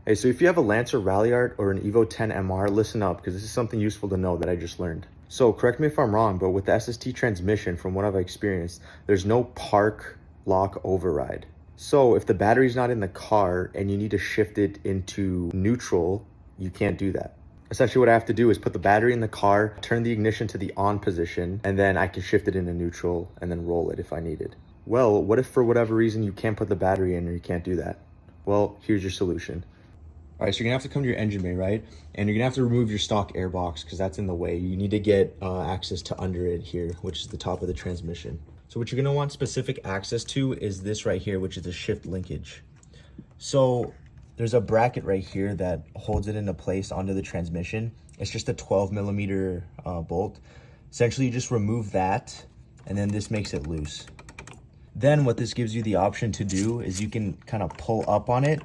Hey, so if you have a Lancer Ralliart or an Evo 10 MR, listen up, because this is something useful to know that I just learned. So correct me if I'm wrong, but with the SST transmission, from what I've experienced, there's no park lock override. So if the battery's not in the car and you need to shift it into neutral, you can't do that. Essentially what I have to do is put the battery in the car, turn the ignition to the on position, and then I can shift it into neutral and then roll it if I needed. Well, what if for whatever reason you can't put the battery in or you can't do that? Well, here's your solution. All right, so you're gonna have to come to your engine bay, right? And you're gonna have to remove your stock airbox because that's in the way. You need to get access to under it here, which is the top of the transmission. So what you're gonna want specific access to is this right here, which is a shift linkage. So there's a bracket right here that holds it into place onto the transmission. It's just a 12mm bolt. Essentially, you just remove that, and then this makes it loose. Then what this gives you the option to do is you can kind of pull up on it,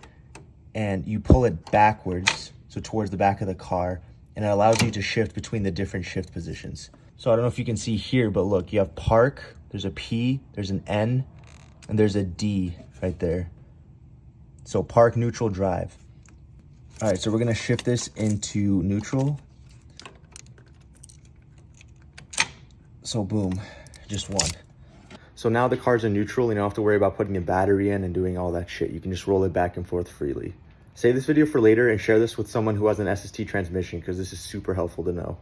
and you pull it backwards, so towards the back of the car, and it allows you to shift between the different shift positions. So I don't know if you can see here, but look, you have park, there's a P, there's an N, and there's a D right there. So park, neutral, drive. All right, so we're gonna shift this into neutral. So boom, just one. So now the car's in neutral, you don't have to worry about putting a battery in and doing all that shit. You can just roll it back and forth freely. Save this video for later and share this with someone who has an SST transmission because this is super helpful to know.